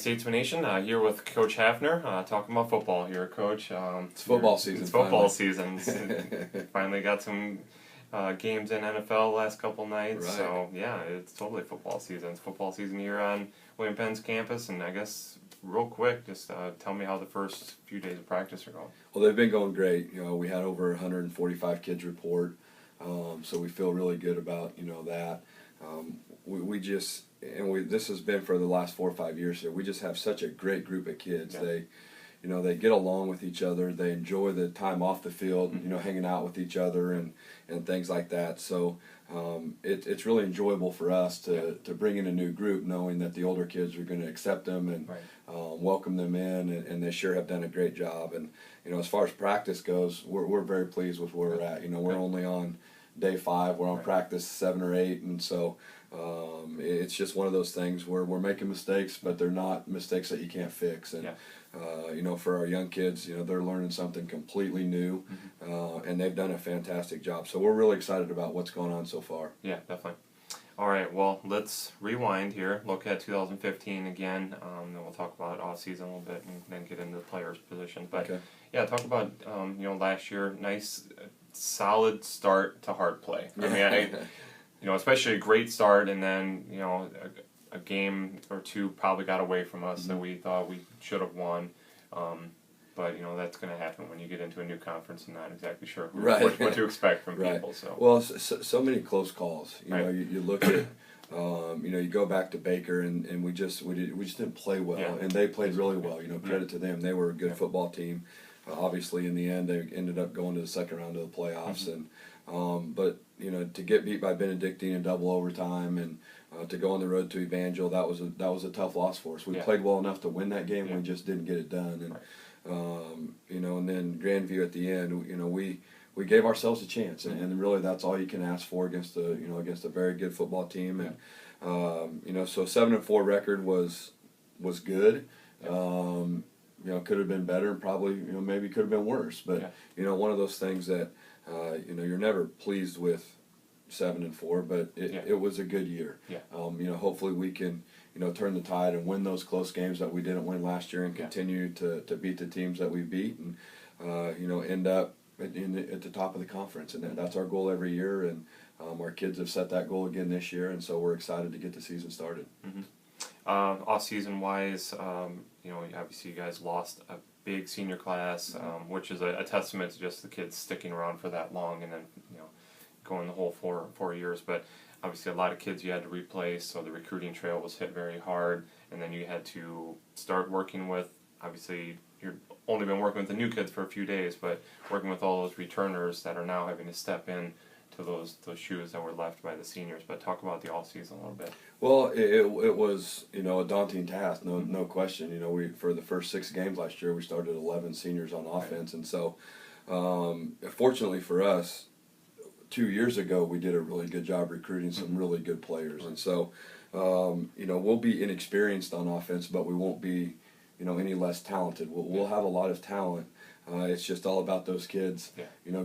Statesman Nation, here with Coach Hafner, talking about football here, Coach. It's football season. It's football season. Finally got some games in NFL last couple nights, Right. so yeah, it's totally football season. It's football season here on William Penn's campus, and I guess real quick, just tell me how the first few days of practice are going. Well, they've been going great. We had over 145 kids report, so we feel really good about that. This has been for the last 4 or 5 years here. We just have such a great group of kids. Yeah. They get along with each other. They enjoy the time off the field, Mm-hmm. hanging out with each other and things like that. So it's really enjoyable for us to bring in a new group, knowing that the older kids are going to accept them and welcome them in, and they sure have done a great job. And as far as practice goes, we're very pleased with where we're at. We're only on day 5. We're on practice 7 or 8, and so it's just one of those things where we're making mistakes, but they're not mistakes that you can't fix. And for our young kids, they're learning something completely new, and they've done a fantastic job. So we're really excited about what's going on so far. Yeah, definitely. All right, well, let's rewind here, look at 2015 again, then we'll talk about Offseason a little bit and then get into the players' position. But yeah, talk about last year, nice, solid start to hard play. I mean, especially a great start, and then a game or two probably got away from us that we thought we should have won. But that's going to happen when you get into a new conference and not exactly sure what to expect from people. So well, so many close calls. You look at you go back to Baker and we just didn't play well, and they played really well. Credit to them; they were a good football team. Obviously, in the end, they ended up going to the second round of the playoffs, and but to get beat by Benedictine in double overtime and to go on the road to Evangel, that was a tough loss for us. We played well enough to win that game, we just didn't get it done. And and then Grandview at the end, we gave ourselves a chance, and really that's all you can ask for against a very good football team. And so 7-4 record was good. Could have been better, and probably maybe could have been worse. But one of those things that you're never pleased with 7-4, but it was a good year. Hopefully we can turn the tide and win those close games that we didn't win last year, and continue to beat the teams that we beat, and end up at the top of the conference. And that's our goal every year, and our kids have set that goal again this year, and so we're excited to get the season started. Off-season wise, obviously you guys lost a big senior class, which is a testament to just the kids sticking around for that long, and then going the whole four years. But obviously a lot of kids you had to replace, so the recruiting trail was hit very hard, and then you had to start working with, obviously you've only been working with the new kids for a few days, but working with all those returners that are now having to step in to those shoes that were left by the seniors. But talk about the all season a little bit. Well, it was a daunting task, no question. We for the first 6 games last year we started 11 seniors on offense, and so fortunately for us, 2 years ago we did a really good job recruiting some really good players, and so we'll be inexperienced on offense, but we won't be any less talented. We'll have a lot of talent. It's just all about those kids,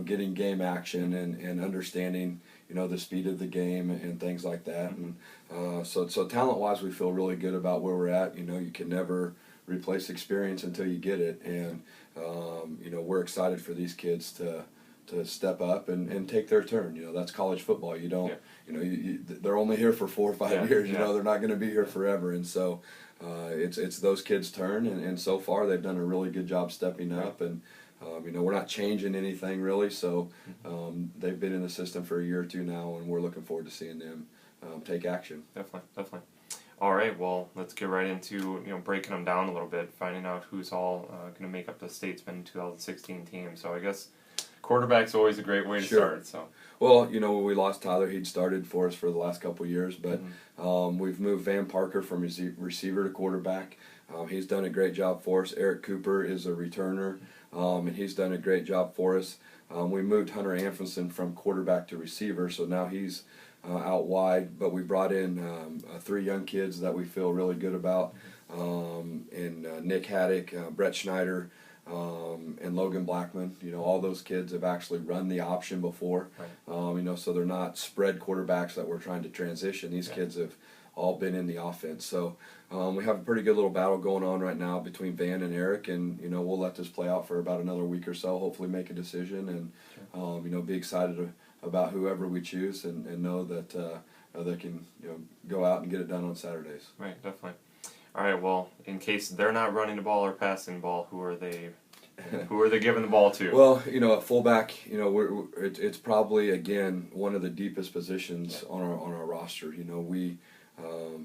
getting game action and understanding, the speed of the game and things like that. And so talent-wise, we feel really good about where we're at. You can never replace experience until you get it. And, we're excited for these kids to step up and take their turn. That's college football. You don't, they're only here for 4 or 5 years. They're not going to be here forever. And so it's those kids' turn, and so far they've done a really good job stepping up, and we're not changing anything really, so they've been in the system for a year or two now, and we're looking forward to seeing them take action. Definitely. All right, well, let's get right into breaking them down a little bit, finding out who's all going to make up the Statesman 2016 team. So I guess quarterback's always a great way to start. So. Well, when we lost Tyler, he'd started for us for the last couple of years, but we've moved Van Parker from receiver to quarterback. He's done a great job for us. Eric Cooper is a returner, and he's done a great job for us. We moved Hunter Anfinson from quarterback to receiver, so now he's out wide, but we brought in 3 young kids that we feel really good about, and Nick Haddock, Brett Schneider, and Logan Blackman. All those kids have actually run the option before, so they're not spread quarterbacks that we're trying to transition. These kids have all been in the offense. So we have a pretty good little battle going on right now between Van and Eric, and we'll let this play out for about another week or so. Hopefully, make a decision, and be excited about whoever we choose, and know that they can go out and get it done on Saturdays. Right, definitely. All right. Well, in case they're not running the ball or passing the ball, who are they? Who are they giving the ball to? Well, at fullback, it's probably again one of the deepest positions on our roster. We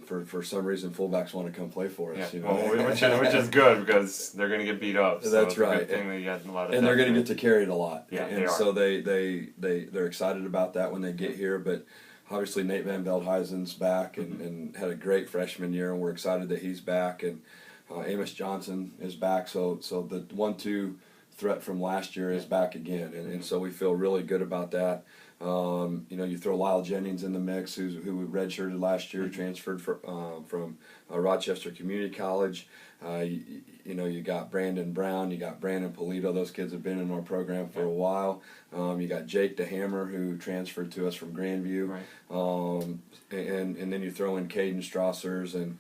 for some reason fullbacks want to come play for us. Well, which is good because they're going to get beat up. So that's it's right. A good thing that you got a lot of and they're going to get to carry it a lot. Yeah, and so they're excited about that when they get here. But obviously Nate Van Veldhuizen's back and had a great freshman year, and we're excited that he's back. And Amos Johnson is back, so the 1-2 threat from last year is back again, and so we feel really good about that. You throw Lyle Jennings in the mix, who redshirted last year, transferred from Rochester Community College. You got Brandon Brown, you got Brandon Polito. Those kids have been in our program for a while. You got Jake DeHammer, who transferred to us from Grandview. Right. And then you throw in Caden Strassers and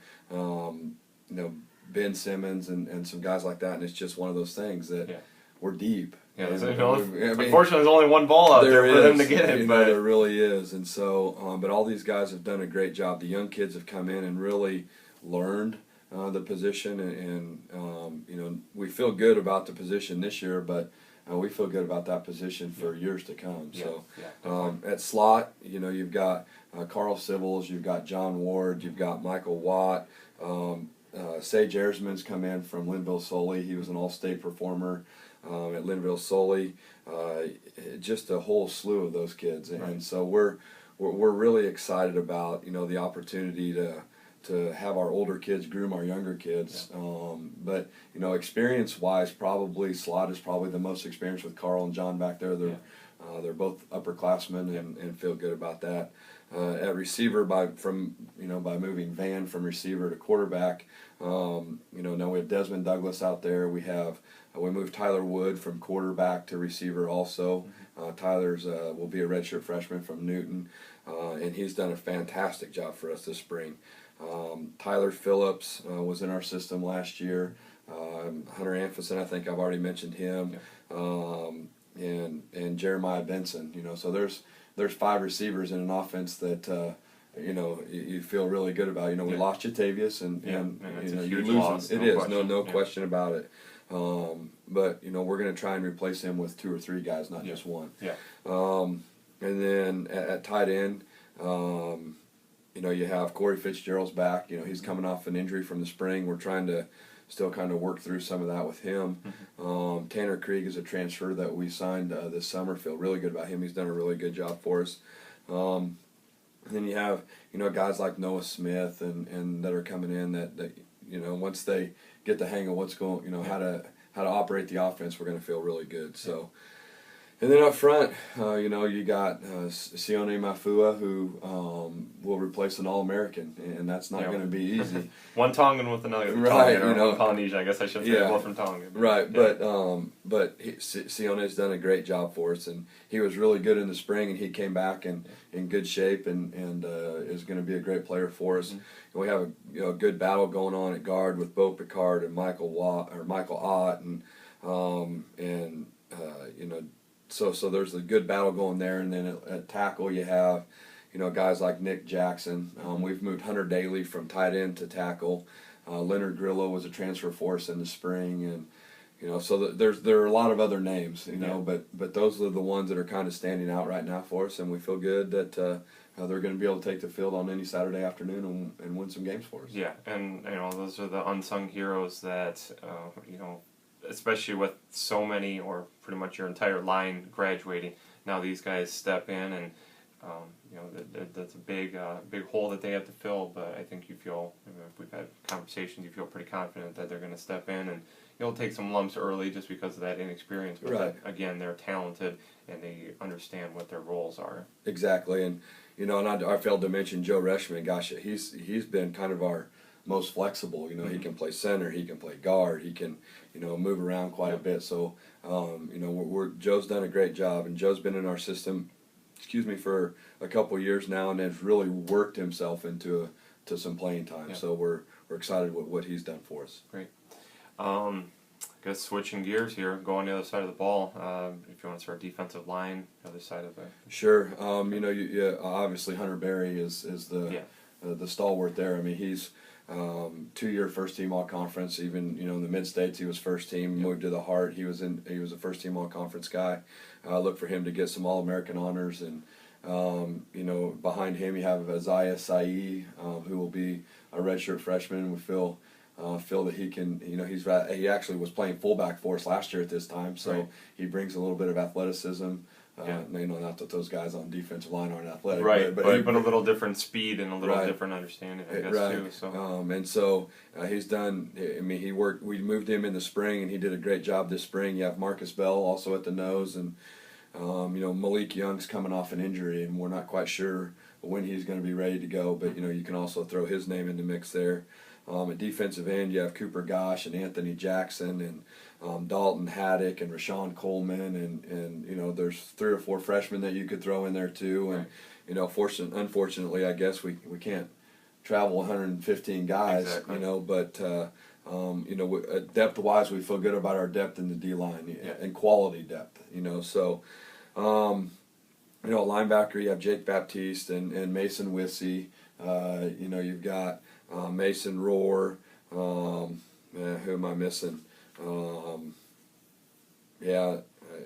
Ben Simmons and some guys like that, and it's just one of those things that we're deep. Yeah, unfortunately, there's only one ball out there for them to get it. But there really is, and so, but all these guys have done a great job. The young kids have come in and really learned the position, and we feel good about the position this year, but we feel good about that position for years to come. At slot, you've got Carl Sibbles, you've got John Ward, you've got Michael Watt. Sage Ersman's come in from Linville-Sully. He was an all-state performer at Linville-Sully. Just a whole slew of those kids, and so we're really excited about the opportunity to have our older kids groom our younger kids. But experience-wise, probably slot is probably the most experienced with Carl and John back there. They're both upperclassmen and feel good about that. At receiver, by moving Van from receiver to quarterback, now we have Desmond Douglas out there. We moved Tyler Wood from quarterback to receiver also. Tyler's will be a redshirt freshman from Newton, and he's done a fantastic job for us this spring. Tyler Phillips was in our system last year. Hunter Anfuson, I think I've already mentioned him, and Jeremiah Benson. So there's 5 receivers in an offense that you feel really good about. We lost Jatavius, and you lose him. It is no question about it. But we're going to try and replace him with 2 or 3 guys, not just one. And then at tight end, you have Corey Fitzgerald's back. He's coming off an injury from the spring. We're trying to still kind of work through some of that with him. Tanner Krieg is a transfer that we signed this summer. Feel really good about him. He's done a really good job for us. And then you have guys like Noah Smith and that are coming in that once they get the hang of what's going, how to operate the offense, we're going to feel really good. So. And then up front, you got Sione Mafua, who will replace an All-American, and that's not going to be easy. One Tongan with another. Right, Tongan, Polynesian, I guess I should say. Both from Tonga. Right, but Sione's done a great job for us, and he was really good in the spring, and he came back in good shape, and is going to be a great player for us. And we have a good battle going on at guard with Bo Picard and Michael Ott, and So there's a good battle going there, and then at tackle you have, guys like Nick Jackson. We've moved Hunter Daly from tight end to tackle. Leonard Grillo was a transfer for us in the spring, and so there are a lot of other names, but those are the ones that are kind of standing out right now for us, and we feel good that they're going to be able to take the field on any Saturday afternoon and win some games for us. Yeah, and those are the unsung heroes that especially with so many, or pretty much your entire line graduating, now these guys step in, and that's a big hole that they have to fill. But I think you feel, if we've had conversations, you feel pretty confident that they're going to step in, and you'll take some lumps early just because of that inexperience. But again, they're talented and they understand what their roles are. Exactly, and I failed to mention Joe Reschman. Gosh, he's been kind of our most flexible. He can play center, he can play guard, he can move around quite a bit. So Joe's done a great job, and Joe's been in our system for a couple years now, and has really worked himself into to some playing time. So we're excited with what he's done for us. Great. I guess switching gears here, going to the other side of the ball. If you want to start defensive line, the other side of it. Sure. Obviously Hunter Berry is the stalwart there. I mean, he's 2-year first team all conference. Even in the mid states, he was first team. Moved to the Heart. He was a first team all conference guy. Look for him to get some All American honors, and behind him you have Isaiah Saee, who will be a redshirt freshman. We feel that he can. He actually was playing fullback for us last year at this time, so he brings a little bit of athleticism. Not that those guys on defensive line aren't athletic, right? But a little different speed and a little different understanding, I guess, too. So, he's done. I mean, he worked. We moved him in the spring, and he did a great job this spring. You have Marcus Bell also at the nose, and Malik Young's coming off an injury, and we're not quite sure when he's going to be ready to go. But you can also throw his name in the mix there. At defensive end, you have Cooper Gosh and Anthony Jackson and Dalton Haddock and Rashawn Coleman, and there's 3 or 4 freshmen that you could throw in there too. And unfortunately, I guess we can't travel 115 guys. Exactly. But depth wise, we feel good about our depth in the D line and quality depth. So. Linebacker, you have Jake Baptiste and Mason Wissey. You've got Mason Rohr. Who am I missing?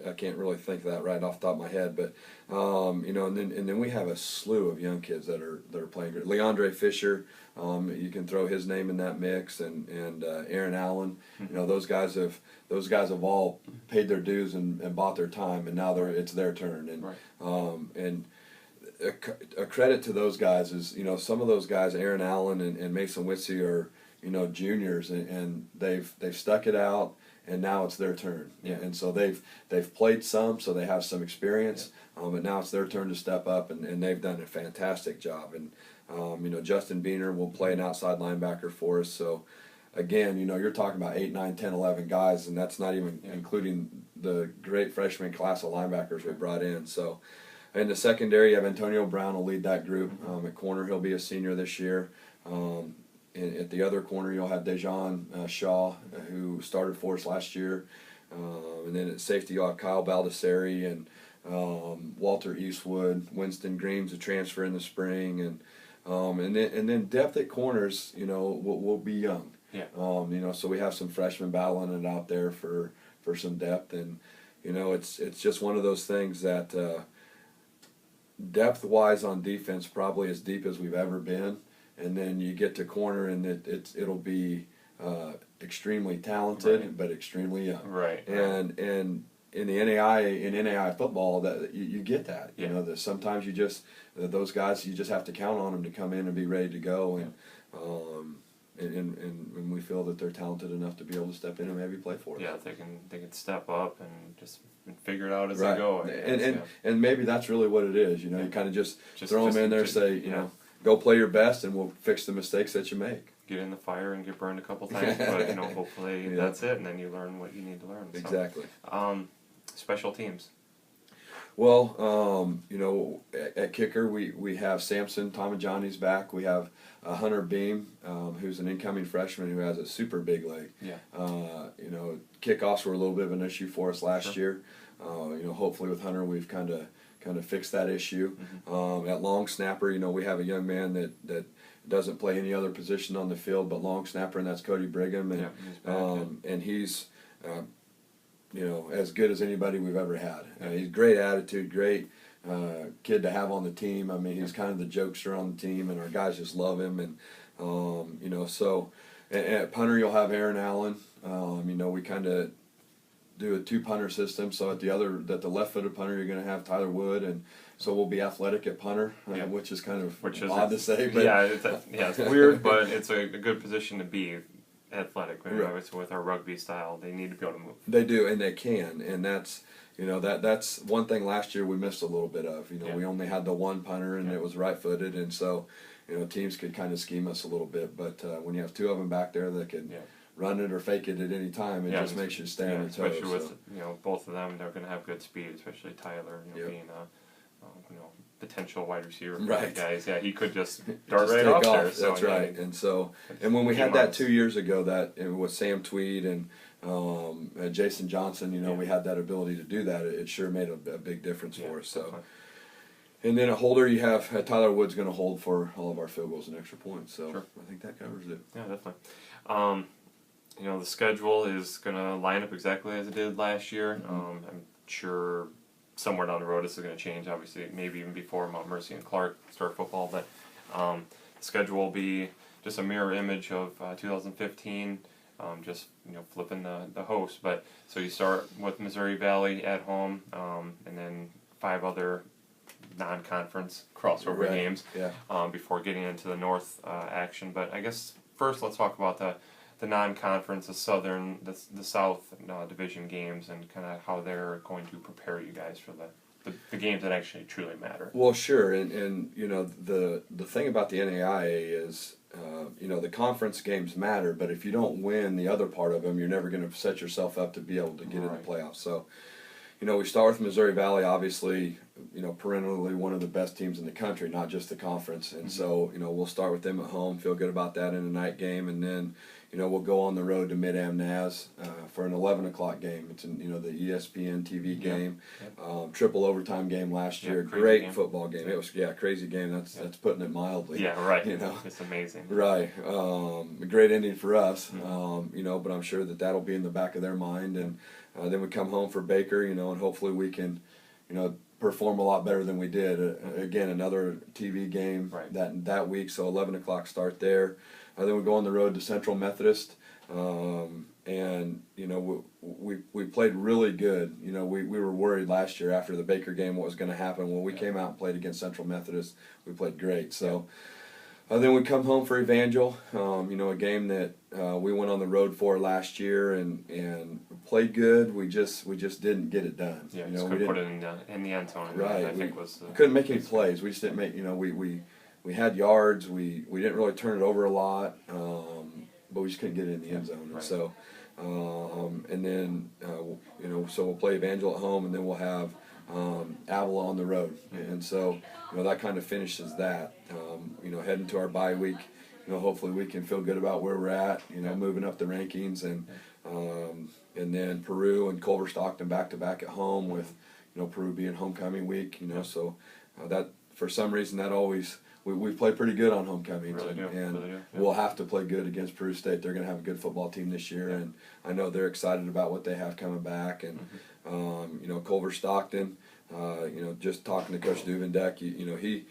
I can't really think of that right off the top of my head, but and then we have a slew of young kids that are playing great. Leandre Fisher, you can throw his name in that mix, and Aaron Allen. Those guys have all paid their dues and bought their time, and now it's their turn. And a credit to those guys is some of those guys, Aaron Allen and Mason Witsey, are juniors, and they've stuck it out. And now it's their turn, and so they've played some, so they have some experience. But now it's their turn to step up, and they've done a fantastic job. And Justin Beener will play an outside linebacker for us. So again, you're talking about 8, 9, 10, 11 guys, and that's not even including the great freshman class of linebackers we brought in. So in the secondary, you have Antonio Brown will lead that group. At corner, he'll be a senior this year. At the other corner, you'll have Dejon Shaw, who started for us last year. And then at safety, you'll have Kyle Baldessari and Walter Eastwood. Winston Green's a transfer in the spring. And then depth at corners, will be young. So we have some freshmen battling it out there for some depth. And, it's just one of those things that depth-wise on defense, probably as deep as we've ever been. And then you get to corner, and it'll be extremely talented, but extremely young. And in the NAI football, that you get that. That sometimes those guys, you just have to count on them to come in and be ready to go. And we feel that they're talented enough to be able to step in and maybe play for us. Yeah, they can step up and just figure it out as they go. And maybe that's really what it is. You kind of just throw them in there, say go play your best, and we'll fix the mistakes that you make. Get in the fire and get burned a couple times, but hopefully that's it, and then you learn what you need to learn. Exactly. So, special teams. Well, at kicker we have Samson Tomajani's back. We have Hunter Beam, who's an incoming freshman who has a super big leg. Kickoffs were a little bit of an issue for us last year. Hopefully with Hunter we've kind of fixed that issue. At long snapper, we have a young man that doesn't play any other position on the field but long snapper, and that's Cody Brigham. And he's as good as anybody we've ever had. He's great attitude, great kid to have on the team. I mean, he's kind of the jokester on the team, and our guys just love him. And so at punter you'll have Aaron Allen. We kind of do a 2-punter system. So at the left-footed punter, you're going to have Tyler Wood, and so we'll be athletic at punter, which is kind of odd to say. But it's weird, but it's a good position to be athletic. With our rugby style, they need to be able to move. They do, and they can, and that's that's one thing last year we missed a little bit of. We only had the one punter, and it was right-footed, and so teams could kind of scheme us a little bit. But when you have 2 of them back there that can run it or fake it at any time, it just makes you stay on your toes. Especially with both of them, they're going to have good speed, especially Tyler being potential wide receiver Right. guys. Yeah, he could just dart Just right take off there. off. So, That's right. And when we had that 2 years ago, that it was Sam Tweed and Jason Johnson, we had that ability to do that. It sure made a big difference for us. So. Definitely. And then a holder, you have Tyler Wood's going to hold for all of our field goals and extra points. So Sure. I think that covers it. Yeah, definitely. The schedule is going to line up exactly as it did last year. I'm sure somewhere down the road this is going to change, obviously, maybe even before Mount Mercy and Clark start football. But the schedule will be just a mirror image of 2015, just flipping the host. But so you start with Missouri Valley at home, and then 5 other non-conference crossover games before getting into the North action. But I guess first let's talk about the non-conference, the Southern, the South Division games, and kind of how they're going to prepare you guys for the games that actually truly matter. Well, sure, and the thing about the NAIA is the conference games matter, but if you don't win the other part of them, you're never going to set yourself up to be able to get in the playoffs. So, we start with Missouri Valley, obviously, perennially one of the best teams in the country, not just the conference. And so, we'll start with them at home, feel good about that in a night game, and then, we'll go on the road to Mid-Am-Naz for an 11 o'clock game. It's the ESPN TV game, triple overtime game last year. Great game. Football game. It was a crazy game. That's putting it mildly. Yeah, right. It's amazing. Right. A great ending for us. But I'm sure that'll be in the back of their mind. And then we come home for Baker. And hopefully we can, perform a lot better than we did. Again, another TV game that week. So 11 o'clock start there. Then we go on the road to Central Methodist, and we played really good. We were worried last year after the Baker game what was going to happen. Well, we came out and played against Central Methodist. We played great. So then we come home for Evangel, a game that we went on the road for last year and played good. We just didn't get it done. Yeah, we couldn't put it in the end zone. Right, I think was we couldn't make any plays. We just didn't make. We had yards. We didn't really turn it over a lot, but we just couldn't get it in the end zone. And so, and then so we'll play Evangel at home, and then we'll have Avila on the road, and so that kind of finishes that. Heading to our bye week, hopefully we can feel good about where we're at. Moving up the rankings, and then Peru and Culver Stockton back to back at home with Peru being homecoming week. So that for some reason that always. We play pretty good on homecomings, and we'll have to play good against Peru State. They're going to have a good football team this year, and I know they're excited about what they have coming back. And Culver Stockton, just talking to Coach Duvendeck, he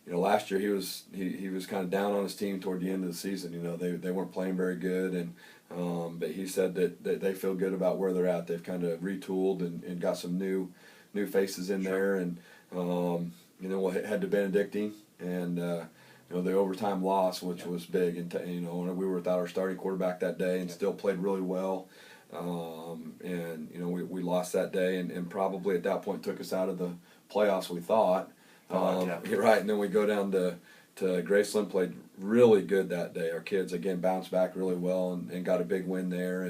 last year he was kind of down on his team toward the end of the season. They weren't playing very good, and but he said that they feel good about where they're at. They've kind of retooled and got some new faces in there, and we'll head to Benedictine. And the overtime loss, which was big, and we were without our starting quarterback that day, and still played really well. And we lost that day, and probably at that point took us out of the playoffs. We thought, you're right. And then we go down to Graceland, played really good that day. Our kids again bounced back really well and got a big win there,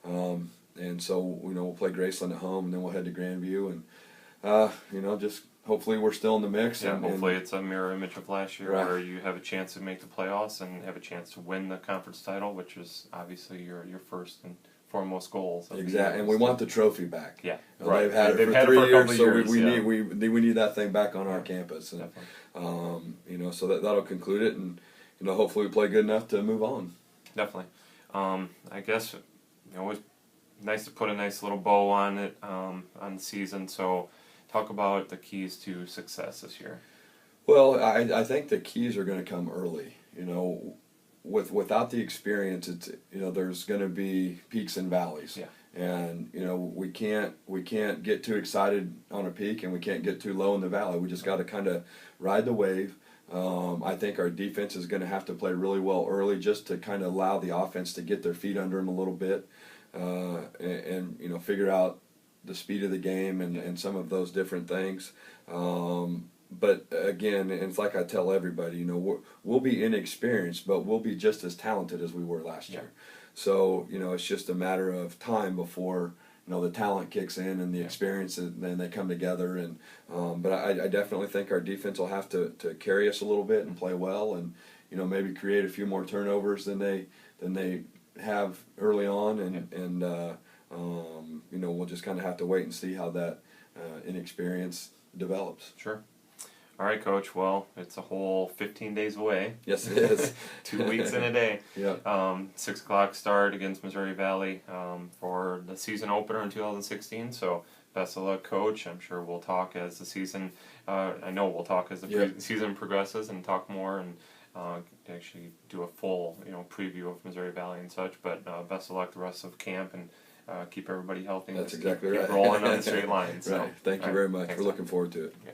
and so we'll play Graceland at home, and then we'll head to Grandview, and just. Hopefully we're still in the mix. Yeah, hopefully it's a mirror image of last year where you have a chance to make the playoffs and have a chance to win the conference title, which is obviously your first and foremost goals. Exactly, and we want the trophy back. Yeah, right. They've had it for 3 years, so we need that thing back on our campus. And, so that'll conclude it, and hopefully we play good enough to move on. Definitely. I guess always nice to put a nice little bow on it on the season. So. Talk about the keys to success this year. Well, I think the keys are going to come early. Without the experience, it's there's going to be peaks and valleys. Yeah. And we can't get too excited on a peak, and we can't get too low in the valley. We just got to kind of ride the wave. I think our defense is going to have to play really well early, just to kind of allow the offense to get their feet under them a little bit, and figure out the speed of the game and some of those different things. But again, and it's like I tell everybody, we'll be inexperienced, but we'll be just as talented as we were last year. So, it's just a matter of time before, the talent kicks in and the experience, and then they come together. And but I definitely think our defense will have to carry us a little bit and play well, and maybe create a few more turnovers than they have early on, and we'll just kind of have to wait and see how that inexperience develops. Sure. All right, Coach. Well, it's a whole 15 days away. Yes, it is. 2 weeks in a day. Yep. 6 o'clock start against Missouri Valley for the season opener in 2016. So best of luck, Coach. I'm sure we'll talk as the season. I know we'll talk as the season progresses and talk more and actually do a full preview of Missouri Valley and such. But best of luck the rest of camp, and keep everybody healthy. That's exactly right. Keep rolling on the straight line. So. Right. Thank you very much. We're looking forward to it. Okay.